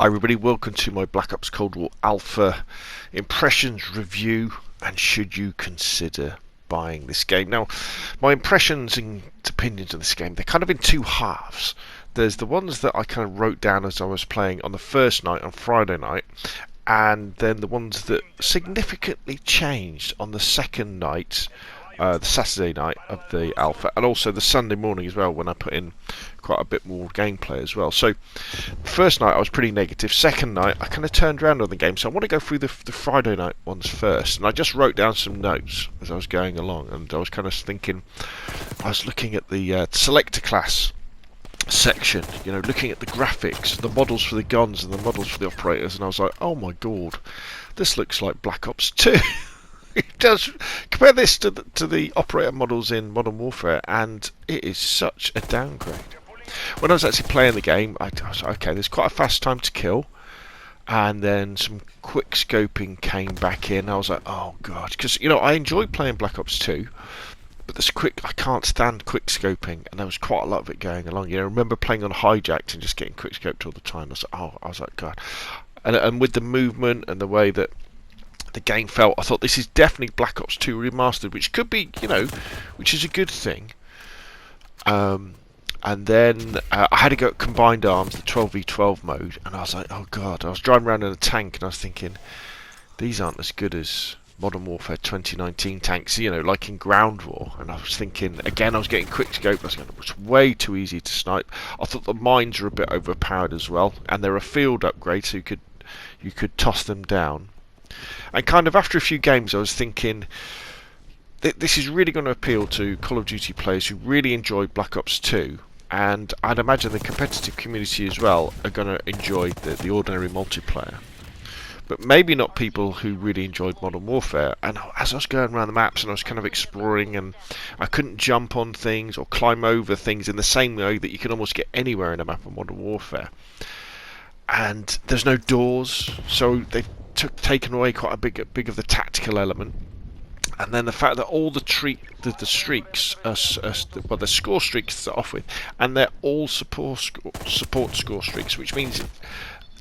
Hi everybody, welcome to my Black Ops Cold War Alpha impressions review, and should you consider buying this game. Now, my impressions and opinions of this game, they're kind of in two halves. There's the ones that I kind of wrote down as I was playing on the first night, on Friday night, and then the ones that significantly changed on the second night, the Saturday night of the alpha, and also the Sunday morning as well, when I put in quite a bit more gameplay as well. So first night I was pretty negative. Second night I kind of turned around on the game, so I want to go through the Friday night ones first. And I just wrote down some notes as I was going along, and I was kind of thinking, I was looking at the selector class section, you know, looking at the graphics, the models for the guns and the models for the operators, and I was like, oh my god, this looks like Black Ops 2. It does. Compare this to the operator models in Modern Warfare, and it is such a downgrade. When I was actually playing the game, I was like, okay, there's quite a fast time to kill, and then some quick scoping came back in. I was like, oh god, because you know I enjoyed playing Black Ops 2, but this I can't stand quick scoping, and there was quite a lot of it going along. You know, I remember playing on hijacked and just getting quick scoped all the time. I was like, god, and with the movement and the way that the game felt, I thought this is definitely Black Ops 2 Remastered, which could be, you know, which is a good thing. And then I had to go at Combined Arms, the 12v12 mode, and I was like, oh god, I was driving around in a tank and I was thinking, these aren't as good as Modern Warfare 2019 tanks, you know, like in Ground War. And I was thinking, again, I was getting quick scope, I was going, it was way too easy to snipe. I thought the mines were a bit overpowered as well, and they're a field upgrade, so you could toss them down. And kind of after a few games I was thinking, this is really going to appeal to Call of Duty players who really enjoyed Black Ops 2, and I'd imagine the competitive community as well are going to enjoy the ordinary multiplayer. But maybe not people who really enjoyed Modern Warfare. And as I was going around the maps and I was kind of exploring, and I couldn't jump on things or climb over things in the same way that you can almost get anywhere in a map of Modern Warfare. And there's no doors, so they've taken away quite a big of the tactical element. And then the fact that all the streaks are well, the score streaks to start off with, and they're all support score streaks, which means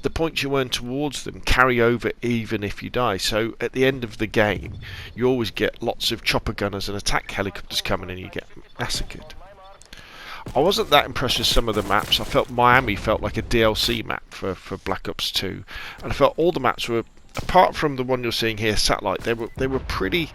the points you earn towards them carry over even if you die. So at the end of the game, you always get lots of chopper gunners and attack helicopters coming, and you get massacred. I wasn't that impressed with some of the maps. I felt Miami felt like a DLC map for Black Ops 2, and I felt all the maps were, apart from the one you're seeing here, Satellite, they were pretty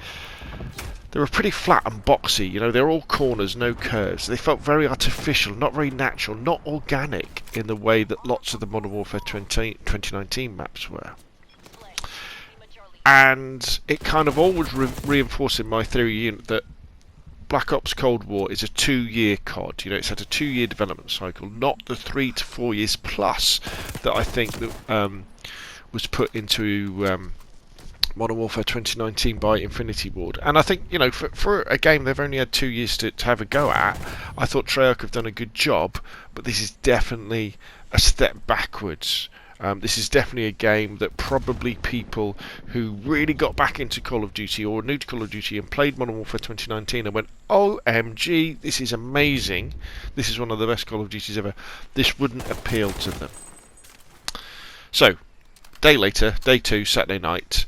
flat and boxy. You know, they're all corners, no curves. They felt very artificial, not very natural, not organic in the way that lots of the Modern Warfare 2019 maps were. And it kind of always reinforcing my theory that Black Ops Cold War is a 2-year COD. You know, it's had a 2-year development cycle, not the 3 to 4 years plus that I think that was put into Modern Warfare 2019 by Infinity Ward. And I think, you know, for a game they've only had 2 years to have a go at, I thought Treyarch have done a good job, but this is definitely a step backwards. This is definitely a game that probably people who really got back into Call of Duty or new to Call of Duty and played Modern Warfare 2019 and went, OMG, this is amazing, this is one of the best Call of Duties ever, this wouldn't appeal to them. So, day later, day 2, Saturday night,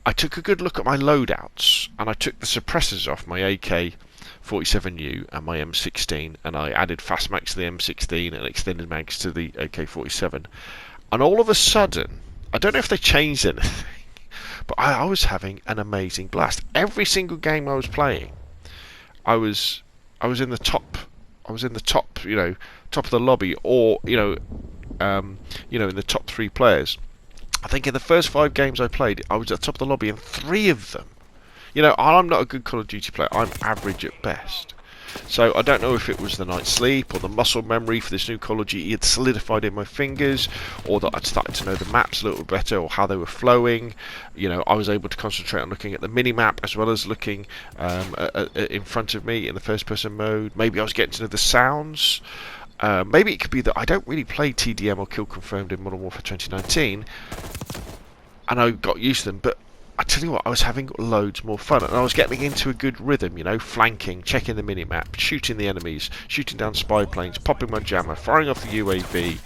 I took a good look at my loadouts, and I took the suppressors off my AK-47U and my M16, and I added fast mags to the M16 and extended mags to the AK-47. And all of a sudden, I don't know if they changed anything, but I was having an amazing blast. Every single game I was playing, I was in the top. I was in the top, you know, top of the lobby, or in the top 3 players. I think in the first 5 games I played, I was at the top of the lobby in 3 of them. You know, I'm not a good Call of Duty player. I'm average at best. So I don't know if it was the night's sleep or the muscle memory for this new Call of Duty had solidified in my fingers, or that I'd started to know the maps a little better or how they were flowing. You know, I was able to concentrate on looking at the mini-map as well as looking in front of me in the first-person mode. Maybe I was getting to know the sounds. Maybe it could be that I don't really play TDM or Kill Confirmed in Modern Warfare 2019, and I got used to them, but I tell you what, I was having loads more fun, and I was getting into a good rhythm, you know, flanking, checking the mini-map, shooting the enemies, shooting down spy planes, popping my jammer, firing off the UAV,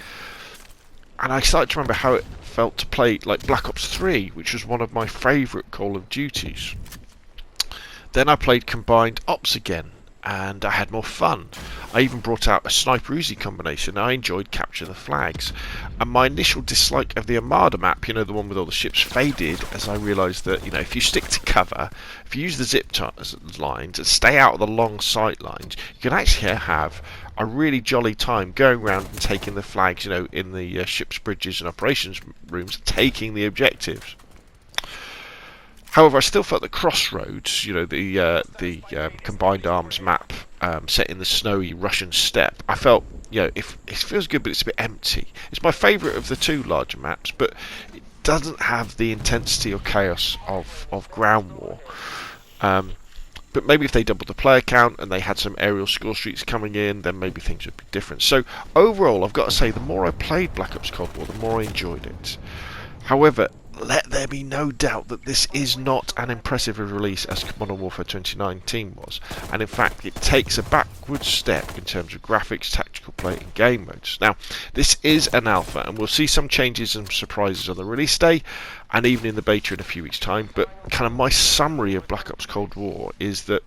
and I started to remember how it felt to play like Black Ops 3, which was one of my favourite Call of Duties. Then I played Combined Ops again, and I had more fun. I even brought out a Sniper Uzi combination. I enjoyed capture the flags. And my initial dislike of the Armada map, the one with all the ships, faded as I realised that, if you stick to cover, if you use the zip lines and stay out of the long sight lines, you can actually have a really jolly time going around and taking the flags, in the ship's bridges and operations rooms, taking the objectives. However, I still felt that Crossroads, the Combined Arms map set in the snowy Russian steppe, I felt, it feels good, but it's a bit empty. It's my favourite of the two larger maps, but it doesn't have the intensity or chaos of Ground War. But maybe if they doubled the player count and they had some aerial score streaks coming in, then maybe things would be different. So overall, I've got to say, the more I played Black Ops Cold War, the more I enjoyed it. However, let there be no doubt that this is not an impressive release as Modern Warfare 2019 was, and in fact it takes a backward step in terms of graphics, tactical play and game modes. Now, this is an alpha and we'll see some changes and surprises on the release day and even in the beta in a few weeks' time, but kind of my summary of Black Ops Cold War is that,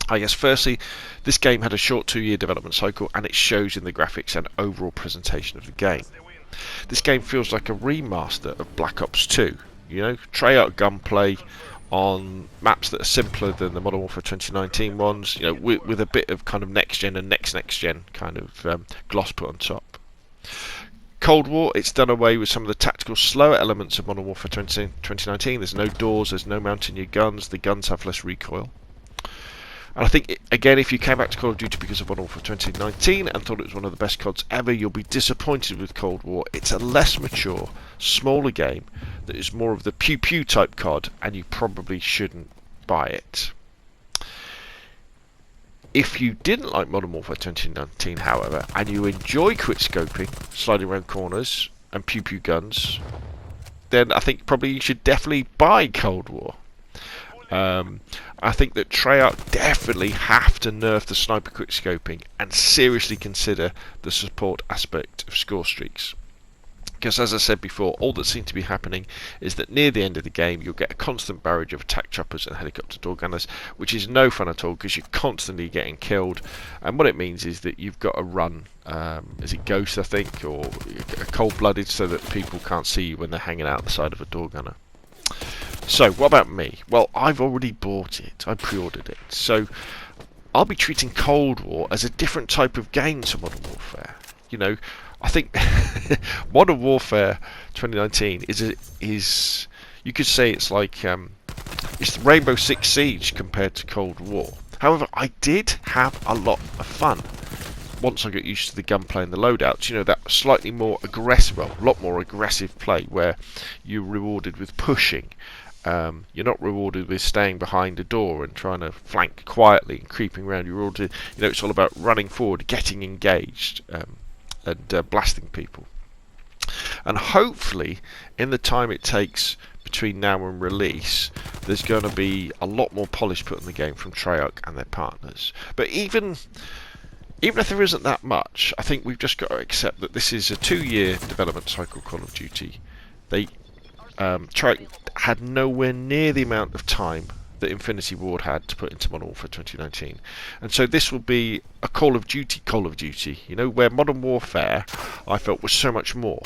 I guess firstly, this game had a short 2-year development cycle and it shows in the graphics and overall presentation of the game. This game feels like a remaster of Black Ops 2, Treyarch gunplay on maps that are simpler than the Modern Warfare 2019 ones, with a bit of kind of next gen and next gen kind of gloss put on top. Cold War, it's done away with some of the tactical slower elements of Modern Warfare 2019. There's no doors, there's no mounting your guns, the guns have less recoil. And I think, again, if you came back to Call of Duty because of Modern Warfare 2019 and thought it was one of the best CODs ever, you'll be disappointed with Cold War. It's a less mature, smaller game that is more of the pew-pew type COD, and you probably shouldn't buy it. If you didn't like Modern Warfare 2019, however, and you enjoy quick-scoping, sliding around corners, and pew-pew guns, then I think probably you should definitely buy Cold War. I think that Treyarch definitely have to nerf the sniper quickscoping and seriously consider the support aspect of score streaks. Because as I said before, all that seems to be happening is that near the end of the game you'll get a constant barrage of attack choppers and helicopter door gunners, which is no fun at all because you're constantly getting killed, and what it means is that you've got to run, is it Ghost I think, or cold-blooded, so that people can't see you when they're hanging out the side of a door gunner. So, what about me? Well, I've already bought it. I pre-ordered it. So, I'll be treating Cold War as a different type of game to Modern Warfare. I think Modern Warfare 2019 is you could say it's like it's Rainbow Six Siege compared to Cold War. However, I did have a lot of fun once I got used to the gunplay and the loadouts. That slightly more aggressive, a lot more aggressive play where you're rewarded with pushing. You're not rewarded with staying behind a door and trying to flank quietly and creeping around. You're rewarded, it's all about running forward, getting engaged, and blasting people. And hopefully, in the time it takes between now and release, there's going to be a lot more polish put on the game from Treyarch and their partners. But even if there isn't that much, I think we've just got to accept that this is a 2-year development cycle Call of Duty. They Treyarch had nowhere near the amount of time that Infinity Ward had to put into Modern Warfare 2019, and so this will be a Call of Duty, where Modern Warfare I felt was so much more.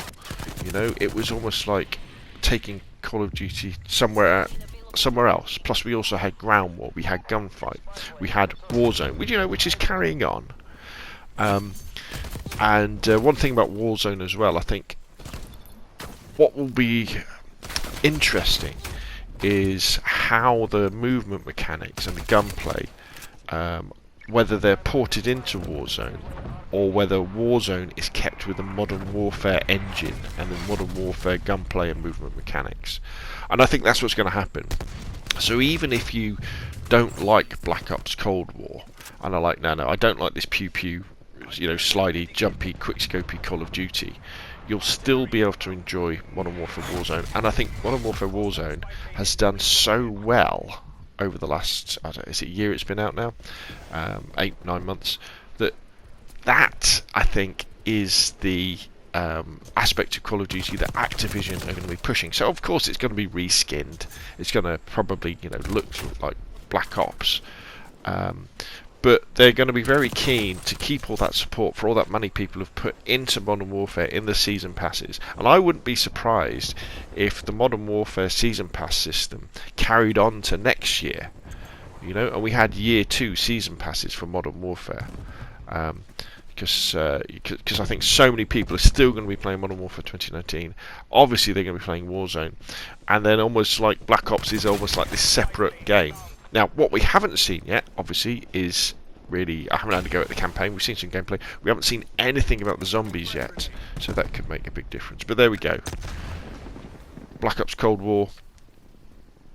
It was almost like taking Call of Duty somewhere else. Plus, we also had Ground War, we had Gunfight, we had Warzone, which is carrying on. And one thing about Warzone as well, I think what will be interesting is how the movement mechanics and the gunplay, whether they're ported into Warzone or whether Warzone is kept with the Modern Warfare engine and the Modern Warfare gunplay and movement mechanics. And I think that's what's going to happen. So even if you don't like Black Ops Cold War, and I don't like this pew-pew, slidey, jumpy, quickscopy Call of Duty, you'll still be able to enjoy Modern Warfare Warzone. And I think Modern Warfare Warzone has done so well over the last, is it a year it's been out now? 8-9 months. That I think is the aspect of Call of Duty that Activision are going to be pushing. So of course it's going to be reskinned. It's going to probably look like Black Ops, but they're going to be very keen to keep all that support for all that money people have put into Modern Warfare in the season passes. And I wouldn't be surprised if the Modern Warfare season pass system carried on to next year, and we had year 2 season passes for Modern Warfare. Because I think so many people are still going to be playing Modern Warfare 2019. Obviously, they're going to be playing Warzone, and then almost like Black Ops is almost like this separate game. Now, what we haven't seen yet, obviously, is really... I haven't had to go at the campaign. We've seen some gameplay. We haven't seen anything about the zombies yet, so that could make a big difference. But there we go. Black Ops Cold War.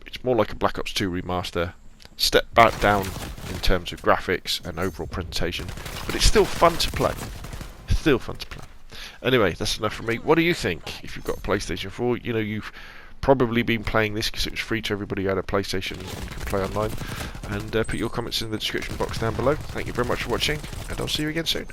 It's more like a Black Ops 2 remaster. Step back down in terms of graphics and overall presentation, but it's still fun to play. Still fun to play. Anyway, that's enough from me. What do you think? If you've got a PlayStation 4, you've probably been playing this because it was free to everybody who had a PlayStation and can play online. And put your comments in the description box down below. Thank you very much for watching, and I'll see you again soon.